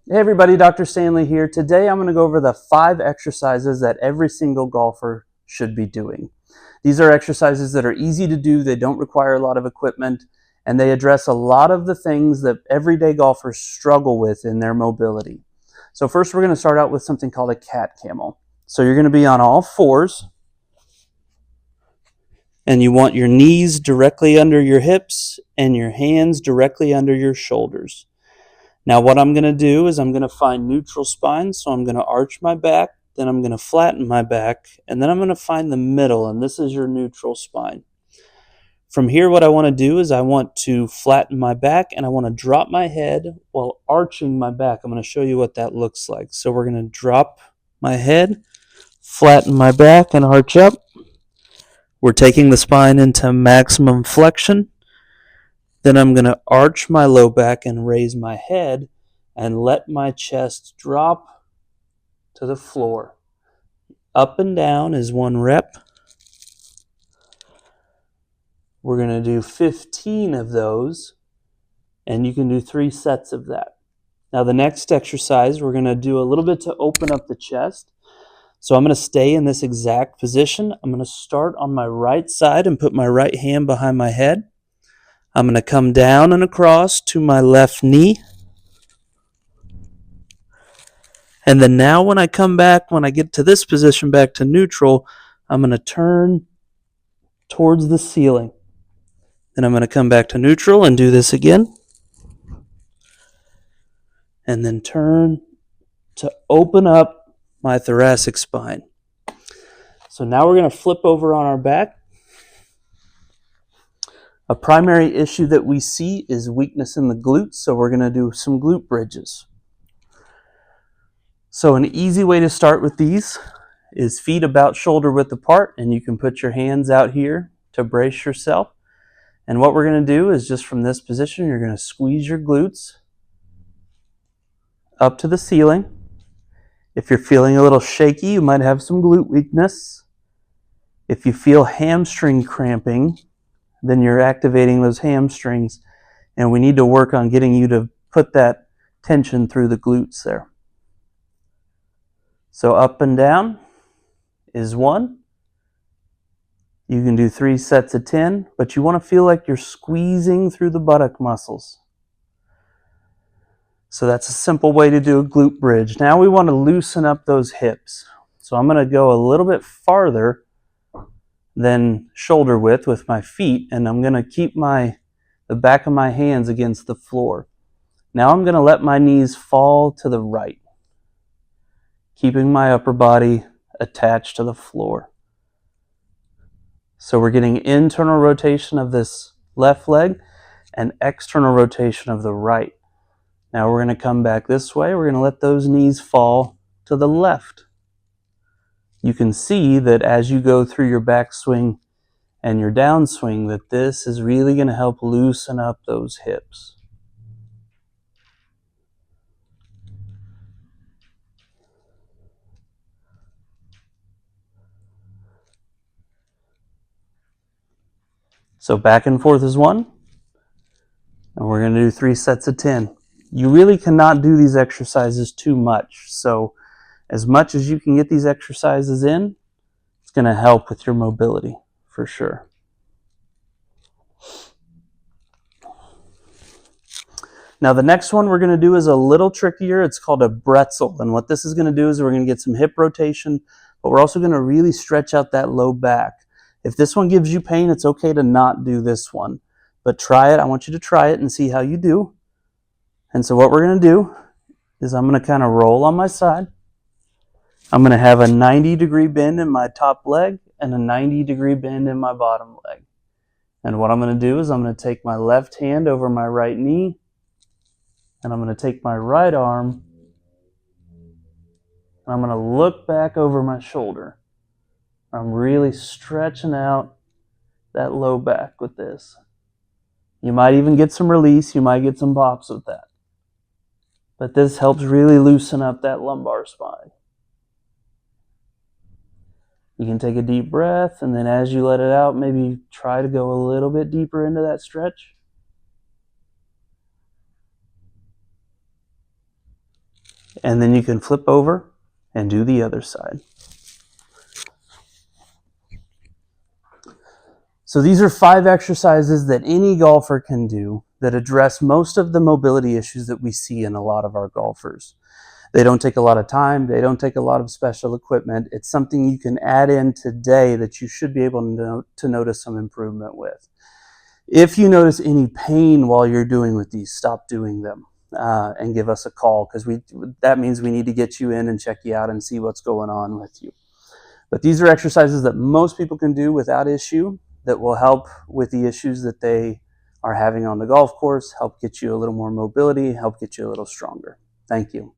Hey everybody, Dr. Stanley here. Today I'm going to go over the 5 exercises that every single golfer should be doing. These are exercises that are easy to do, they don't require a lot of equipment, and they address a lot of the things that everyday golfers struggle with in their mobility. So first we're going to start out with something called a cat camel. So you're going to be on all fours, and you want your knees directly under your hips and your hands directly under your shoulders. Now what I'm going to do is I'm going to find neutral spine, so I'm going to arch my back, then I'm going to flatten my back, and then I'm going to find the middle, and this is your neutral spine. From here, what I want to do is I want to flatten my back, and I want to drop my head while arching my back. I'm going to show you what that looks like. So we're going to drop my head, flatten my back, and arch up. We're taking the spine into maximum flexion. Then I'm going to arch my low back and raise my head and let my chest drop to the floor. Up and down is 1 rep. We're going to do 15 of those, and you can do 3 sets of that. Now the next exercise, we're going to do a little bit to open up the chest. So I'm going to stay in this exact position. I'm going to start on my right side and put my right hand behind my head. I'm going to come down and across to my left knee. And then now when I come back, when I get to this position back to neutral, I'm going to turn towards the ceiling. Then I'm going to come back to neutral and do this again. And then turn to open up my thoracic spine. So now we're going to flip over on our back. A primary issue that we see is weakness in the glutes, so we're going to do some glute bridges. So an easy way to start with these is feet about shoulder width apart, and you can put your hands out here to brace yourself. And what we're going to do is just from this position, you're going to squeeze your glutes up to the ceiling. If you're feeling a little shaky, you might have some glute weakness. If you feel hamstring cramping, then you're activating those hamstrings, and we need to work on getting you to put that tension through the glutes there. So up and down is 1. You can do 3 sets of 10, but you want to feel like you're squeezing through the buttock muscles. So that's a simple way to do a glute bridge. Now we want to loosen up those hips. So I'm going to go a little bit farther than shoulder width with my feet, and I'm going to keep the back of my hands against the floor. Now I'm going to let my knees fall to the right, keeping my upper body attached to the floor. So we're getting internal rotation of this left leg and external rotation of the right. Now we're going to come back this way. We're going to let those knees fall to the left. You can see that as you go through your backswing and your downswing, that this is really going to help loosen up those hips. So back and forth is 1, and we're going to do 3 sets of 10. You really cannot do these exercises too much, so as much as you can get these exercises in, it's going to help with your mobility for sure. Now the next one we're going to do is a little trickier. It's called a bretzel, and what this is going to do is we're going to get some hip rotation, but we're also going to really stretch out that low back. If this one gives you pain, it's okay to not do this one, but try it. I want you to try it and see how you do. And so what we're going to do is I'm going to kind of roll on my side. I'm going to have a 90-degree bend in my top leg and a 90-degree bend in my bottom leg. And what I'm going to do is I'm going to take my left hand over my right knee, and I'm going to take my right arm, and I'm going to look back over my shoulder. I'm really stretching out that low back with this. You might even get some release. You might get some pops with that. But this helps really loosen up that lumbar spine. You can take a deep breath, and then as you let it out, maybe try to go a little bit deeper into that stretch. And then you can flip over and do the other side. So these are 5 exercises that any golfer can do that address most of the mobility issues that we see in a lot of our golfers. They don't take a lot of time. They don't take a lot of special equipment. It's something you can add in today that you should be able to notice some improvement with. If you notice any pain while you're doing with these, stop doing them and give us a call, because that means we need to get you in and check you out and see what's going on with you. But these are exercises that most people can do without issue that will help with the issues that they are having on the golf course, help get you a little more mobility, help get you a little stronger. Thank you.